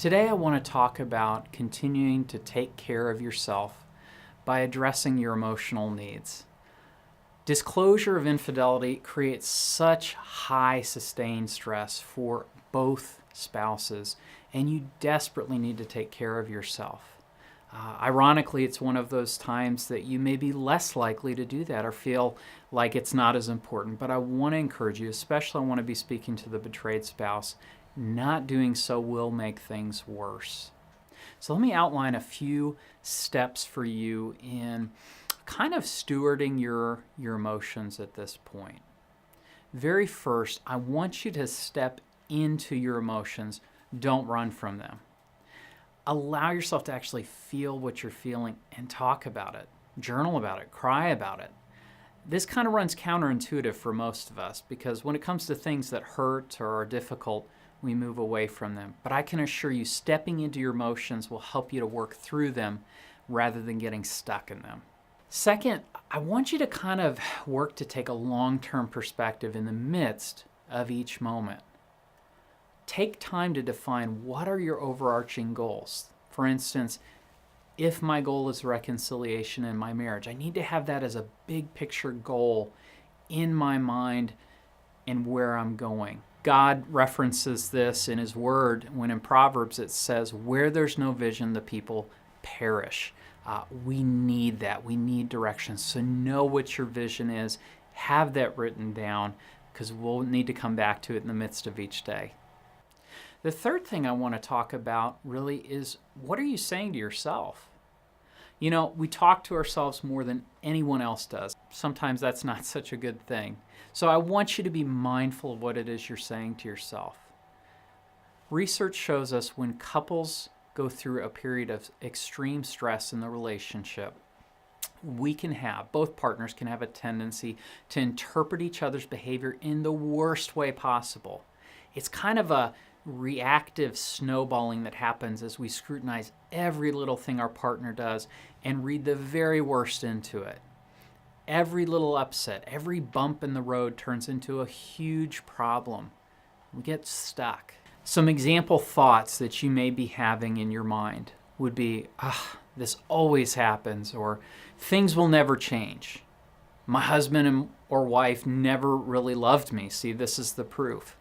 Today I want to talk about continuing to take care of yourself by addressing your emotional needs. Disclosure of infidelity creates such high sustained stress for both spouses, and you desperately need to take care of yourself. Ironically, it's one of those times that you may be less likely to do that or feel like it's not as important. But I want to encourage you, especially I want to be speaking to the betrayed spouse, not doing so will make things worse. So let me outline a few steps for you in kind of stewarding your emotions at this point. Very first, I want you to step into your emotions. Don't run from them. Allow yourself to actually feel what you're feeling and talk about it. Journal about it. Cry about it. This kind of runs counterintuitive for most of us because when it comes to things that hurt or are difficult, we move away from them. But I can assure you, stepping into your emotions will help you to work through them rather than getting stuck in them. Second, I want you to kind of work to take a long-term perspective in the midst of each moment. Take time to define what are your overarching goals. For instance, if my goal is reconciliation in my marriage, I need to have that as a big picture goal in my mind and where I'm going. God references this in His Word when in Proverbs it says, where there's no vision, the people perish. We need that. We need direction. So know what your vision is. Have that written down because we'll need to come back to it in the midst of each day. The third thing I want to talk about really is, what are you saying to yourself? You know, we talk to ourselves more than anyone else does. Sometimes that's not such a good thing. So I want you to be mindful of what it is you're saying to yourself. Research shows us when couples go through a period of extreme stress in the relationship, both partners can have a tendency to interpret each other's behavior in the worst way possible. It's kind of a reactive snowballing that happens as we scrutinize every little thing our partner does and read the very worst into it. Every little upset, every bump in the road turns into a huge problem. We get stuck. Some example thoughts that you may be having in your mind would be, this always happens, or things will never change. My husband or wife never really loved me. See, this is the proof.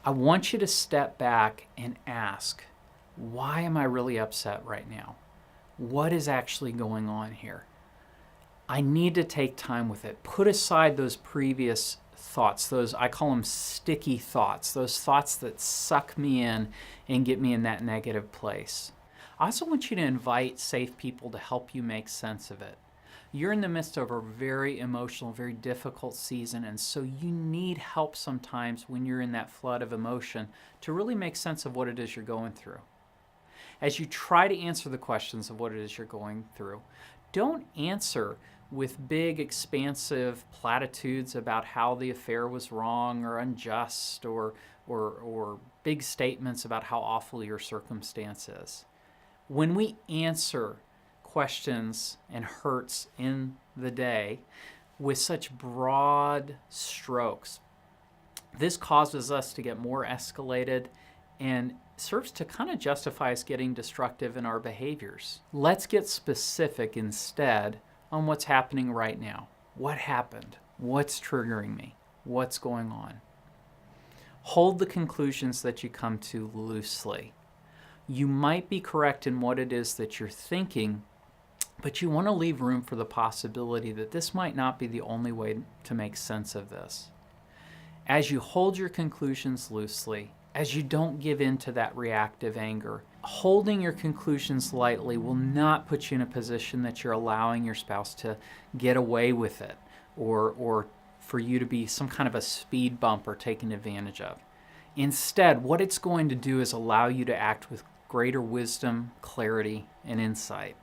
I want you to step back and ask, why am I really upset right now? What is actually going on here? I need to take time with it. Put aside those previous thoughts, those, I call them sticky thoughts, those thoughts that suck me in and get me in that negative place. I also want you to invite safe people to help you make sense of it. You're in the midst of a very emotional, very difficult season, and so you need help sometimes when you're in that flood of emotion to really make sense of what it is you're going through. As you try to answer the questions of what it is you're going through, don't answer with big, expansive platitudes about how the affair was wrong or unjust or big statements about how awful your circumstance is. When we answer questions and hurts in the day with such broad strokes, this causes us to get more escalated and serves to kind of justify us getting destructive in our behaviors. Let's get specific instead on what's happening right now. What happened? What's triggering me? What's going on? Hold the conclusions that you come to loosely. You might be correct in what it is that you're thinking, but you want to leave room for the possibility that this might not be the only way to make sense of this. As you hold your conclusions loosely, as you don't give in to that reactive anger, holding your conclusions lightly will not put you in a position that you're allowing your spouse to get away with it or for you to be some kind of a speed bump or taken advantage of. Instead, what it's going to do is allow you to act with greater wisdom, clarity, and insight.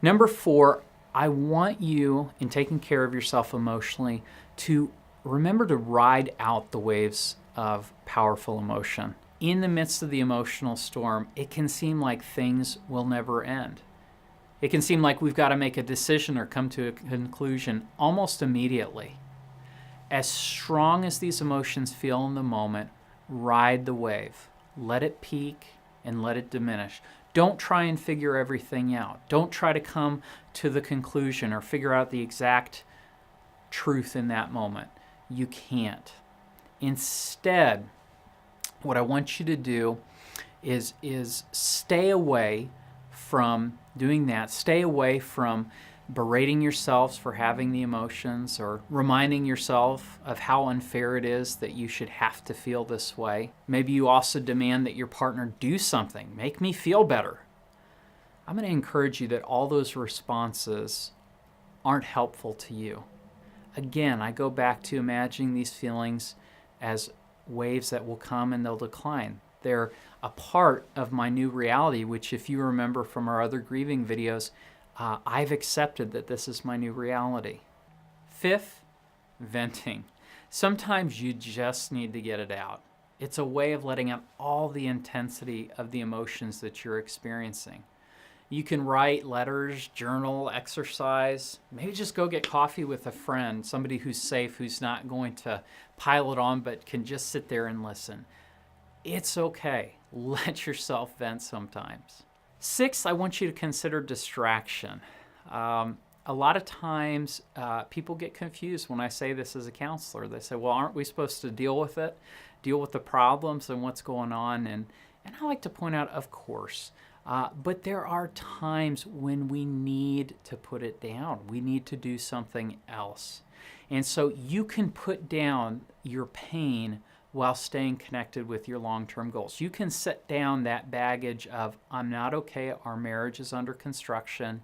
Number 4, I want you, in taking care of yourself emotionally, to remember to ride out the waves of powerful emotion. In the midst of the emotional storm, it can seem like things will never end. It can seem like we've got to make a decision or come to a conclusion almost immediately. As strong as these emotions feel in the moment, ride the wave. Let it peak, and let it diminish. Don't try and figure everything out. Don't try to come to the conclusion or figure out the exact truth in that moment. You can't. Instead, what I want you to do is stay away from doing that. Stay away from berating yourselves for having the emotions or reminding yourself of how unfair it is that you should have to feel this way. Maybe you also demand that your partner do something. Make me feel better. I'm going to encourage you that all those responses aren't helpful to you. Again, I go back to imagining these feelings as waves that will come and they'll decline. They're a part of my new reality, which if you remember from our other grieving videos, I've accepted that this is my new reality. Fifth, venting. Sometimes you just need to get it out. It's a way of letting out all the intensity of the emotions that you're experiencing. You can write letters, journal, exercise, maybe just go get coffee with a friend, somebody who's safe, who's not going to pile it on, but can just sit there and listen. It's okay. Let yourself vent sometimes. Sixth, I want you to consider distraction. A lot of times people get confused when I say this as a counselor. They say, well, aren't we supposed to deal with it, deal with the problems and what's going on? And I like to point out, of course, but there are times when we need to put it down. We need to do something else. And so you can put down your pain while staying connected with your long-term goals. You can set down that baggage of, I'm not okay, our marriage is under construction,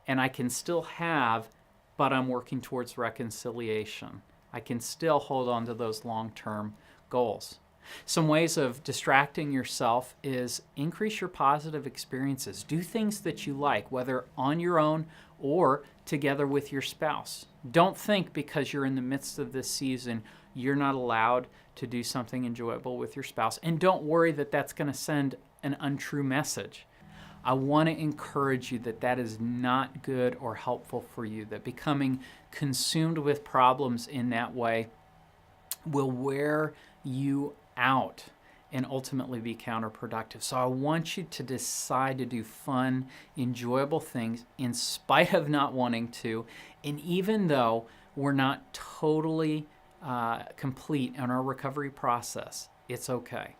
and I can still have, but I'm working towards reconciliation. I can still hold on to those long-term goals. Some ways of distracting yourself is increase your positive experiences. Do things that you like, whether on your own or together with your spouse. Don't think because you're in the midst of this season, you're not allowed to do something enjoyable with your spouse. And don't worry that that's going to send an untrue message. I want to encourage you that that is not good or helpful for you, that becoming consumed with problems in that way will wear you out and ultimately be counterproductive. So I want you to decide to do fun, enjoyable things in spite of not wanting to, and even though we're not totally complete in our recovery process, it's okay.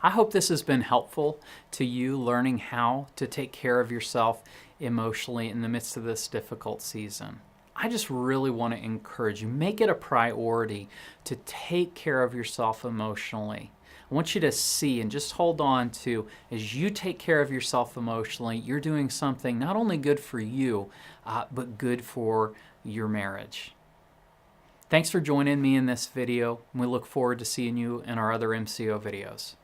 I hope this has been helpful to you learning how to take care of yourself emotionally in the midst of this difficult season. I just really want to encourage you, make it a priority to take care of yourself emotionally. I want you to see and just hold on to, as you take care of yourself emotionally, you're doing something not only good for you, but good for your marriage. Thanks for joining me in this video, and we look forward to seeing you in our other MCO videos.